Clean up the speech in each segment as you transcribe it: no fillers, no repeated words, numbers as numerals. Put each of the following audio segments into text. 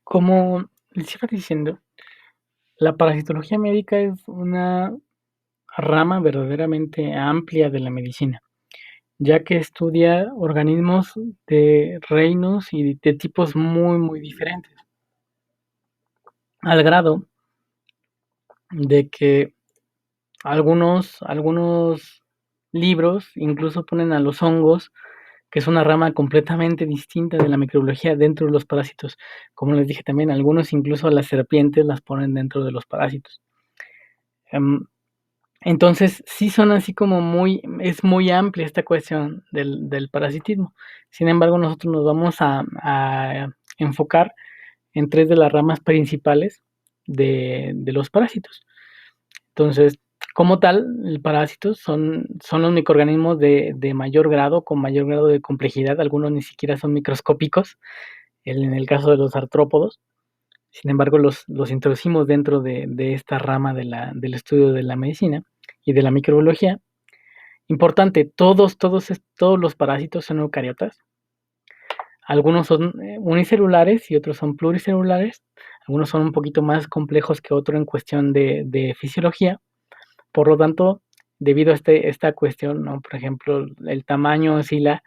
Como les iba diciendo, la parasitología médica es una rama verdaderamente amplia de la medicina, ya que estudia organismos de reinos y de tipos muy, muy diferentes, al grado de que algunos libros incluso ponen a los hongos, que es una rama completamente distinta de la microbiología dentro de los parásitos. Como les dije también, algunos incluso a las serpientes las ponen dentro de los parásitos. Em, Entonces, sí son así como es muy amplia esta cuestión del parasitismo. Sin embargo, nosotros nos vamos a enfocar en 3 de las ramas principales de los parásitos. Entonces, como tal, el parásitos son los microorganismos de mayor grado, con mayor grado de complejidad. Algunos ni siquiera son microscópicos, en el caso de los artrópodos. Sin embargo, los introducimos dentro de esta rama del estudio de la medicina y de la microbiología. Importante, todos los parásitos son eucariotas. Algunos son unicelulares y otros son pluricelulares. Algunos son un poquito más complejos que otros en cuestión de fisiología. Por lo tanto, debido a esta cuestión, ¿no? Por ejemplo, el tamaño oscila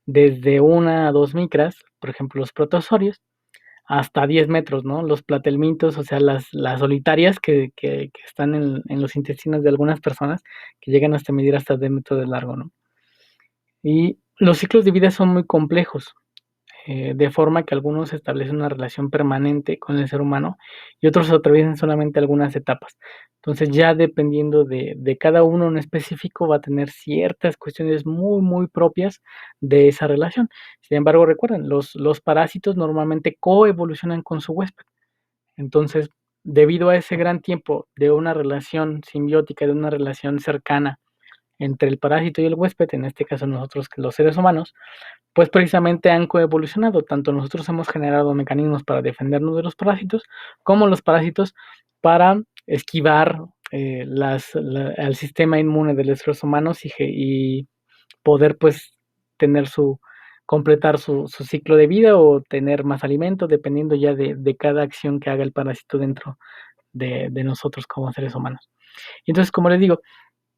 desde 1 a 2 micras, por ejemplo, los protozoarios, hasta 10 metros, ¿no? Los platelmintos, o sea, las solitarias que están en los intestinos de algunas personas, que llegan hasta medir hasta 10 metros de largo, ¿no? Y los ciclos de vida son muy complejos, de forma que algunos establecen una relación permanente con el ser humano y otros atraviesan solamente algunas etapas. Entonces, ya dependiendo de cada uno en específico, va a tener ciertas cuestiones muy, muy propias de esa relación. Sin embargo, recuerden, los parásitos normalmente coevolucionan con su huésped. Entonces, debido a ese gran tiempo de una relación simbiótica, de una relación cercana entre el parásito y el huésped, en este caso nosotros los seres humanos, pues precisamente han coevolucionado. Tanto nosotros hemos generado mecanismos para defendernos de los parásitos, como los parásitos para esquivar al sistema inmune de los seres humanos y poder pues tener completar su ciclo de vida o tener más alimento, dependiendo ya de cada acción que haga el parásito dentro de nosotros como seres humanos. Y entonces, como les digo,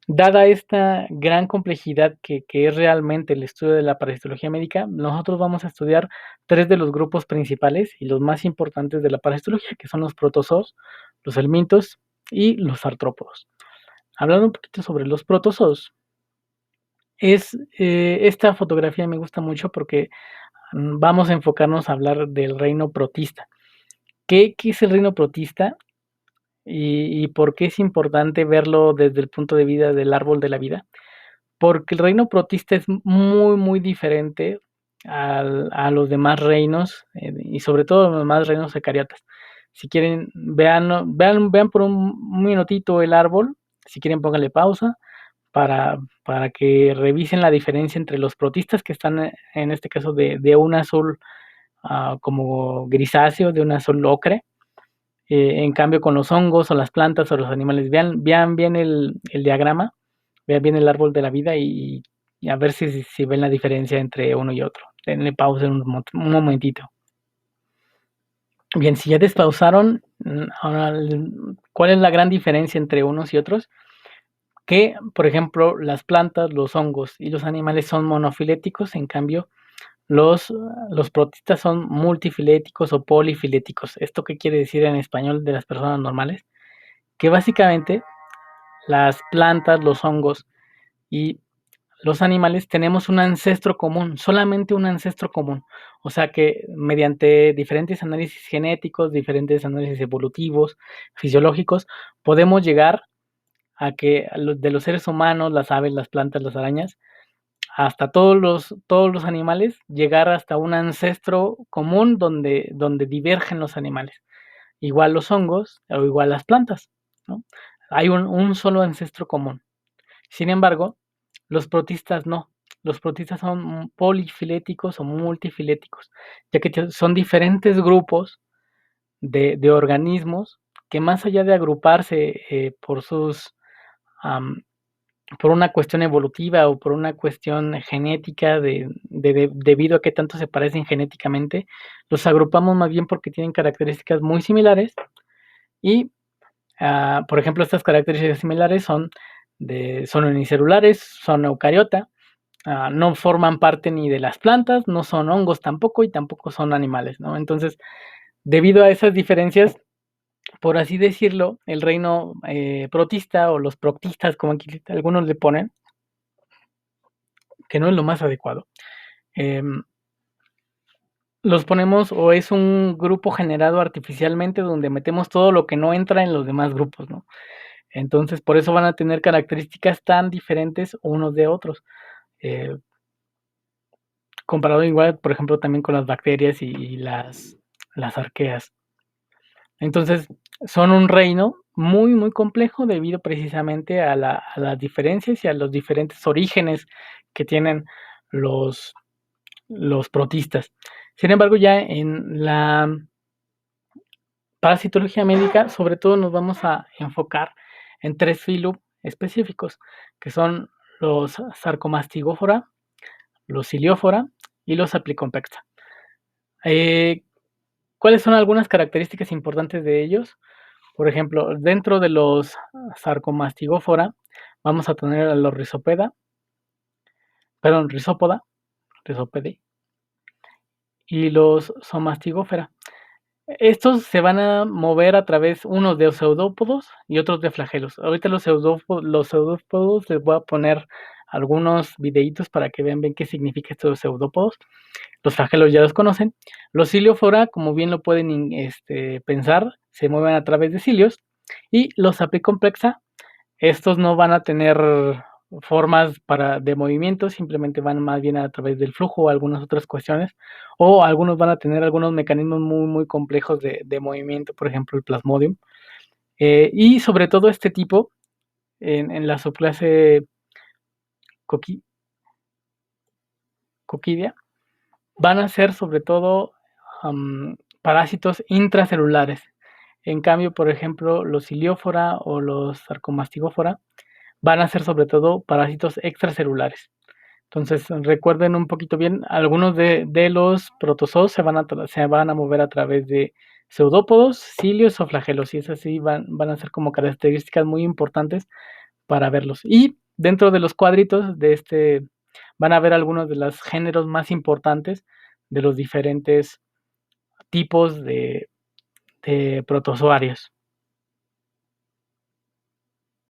dada esta gran complejidad que es realmente el estudio de la parasitología médica, nosotros vamos a estudiar 3 de los grupos principales y los más importantes de la parasitología, que son los protozoos, los helmintos y los artrópodos. Hablando un poquito sobre los protozoos, esta fotografía me gusta mucho porque vamos a enfocarnos a hablar del reino protista. ¿Qué es el reino protista y por qué es importante verlo desde el punto de vista del árbol de la vida? Porque el reino protista es muy, muy diferente a los demás reinos y sobre todo a los demás reinos eucariotas. Si quieren, vean por un minutito el árbol. Si quieren, pónganle pausa para que revisen la diferencia entre los protistas que están en este caso de un azul como grisáceo, de un azul ocre. En cambio, con los hongos o las plantas o los animales, vean bien el diagrama, vean bien el árbol de la vida y a ver si ven la diferencia entre uno y otro. Denle pausa un momentito. Bien, si ya despausaron, ahora, ¿cuál es la gran diferencia entre unos y otros? Que, por ejemplo, las plantas, los hongos y los animales son monofiléticos, en cambio, los, los protistas son multifiléticos o polifiléticos. ¿Esto qué quiere decir en español de las personas normales? Que básicamente las plantas, los hongos y los animales tenemos un ancestro común, solamente un ancestro común. O sea que mediante diferentes análisis genéticos, diferentes análisis evolutivos, fisiológicos, podemos llegar a que de los seres humanos, las aves, las plantas, las arañas, hasta todos los animales, llegar hasta un ancestro común donde divergen los animales. Igual los hongos o igual las plantas, ¿no? Hay un solo ancestro común. Sin embargo, los protistas no. Los protistas son polifiléticos o multifiléticos, ya que son diferentes grupos de organismos que más allá de agruparse por sus por una cuestión evolutiva o por una cuestión genética debido a qué tanto se parecen genéticamente, los agrupamos más bien porque tienen características muy similares y, por ejemplo, estas características similares son unicelulares, son eucariota, no forman parte ni de las plantas, no son hongos tampoco y tampoco son animales, ¿no? Entonces, debido a esas diferencias, por así decirlo, el reino protista o los protistas, como aquí algunos le ponen, que no es lo más adecuado, los ponemos o es un grupo generado artificialmente donde metemos todo lo que no entra en los demás grupos, ¿no? Entonces, por eso van a tener características tan diferentes unos de otros. Eh, Comparado igual, por ejemplo, también con las bacterias y las arqueas. Entonces, son un reino muy, muy complejo debido precisamente a las diferencias y a los diferentes orígenes que tienen los, los protistas. Sin embargo, ya en la parasitología médica, sobre todo nos vamos a enfocar en 3 filo específicos, que son los Sarcomastigófora, los Ciliófora y los Aplicompexa. Eh, ¿Cuáles son algunas características importantes de ellos? Por ejemplo, dentro de los Sarcomastigófora vamos a tener a los Rizópoda, Rizopede, y los Somastigófera. Estos se van a mover a través unos de pseudópodos y otros de flagelos. Ahorita los pseudópodos les voy a poner algunos videitos para que vean bien qué significa esto de pseudópodos. Los flagelos ya los conocen. Los ciliófora, como bien lo pueden pensar, se mueven a través de cilios. Y los apicomplexa, estos no van a tener formas de movimiento, simplemente van más bien a través del flujo o algunas otras cuestiones, o algunos van a tener algunos mecanismos muy, muy complejos de movimiento, por ejemplo el plasmodium. Y sobre todo este tipo, en la subclase Coquidia, van a ser sobre todo parásitos intracelulares. En cambio, por ejemplo, los Ciliófora o los Sarcomastigófora van a ser sobre todo parásitos extracelulares. Entonces, recuerden un poquito bien, algunos de los protozoos se van a mover a través de pseudópodos, cilios o flagelos, y esas sí van a ser como características muy importantes para verlos. Y dentro de los cuadritos van a ver algunos de los géneros más importantes de los diferentes tipos de protozoarios.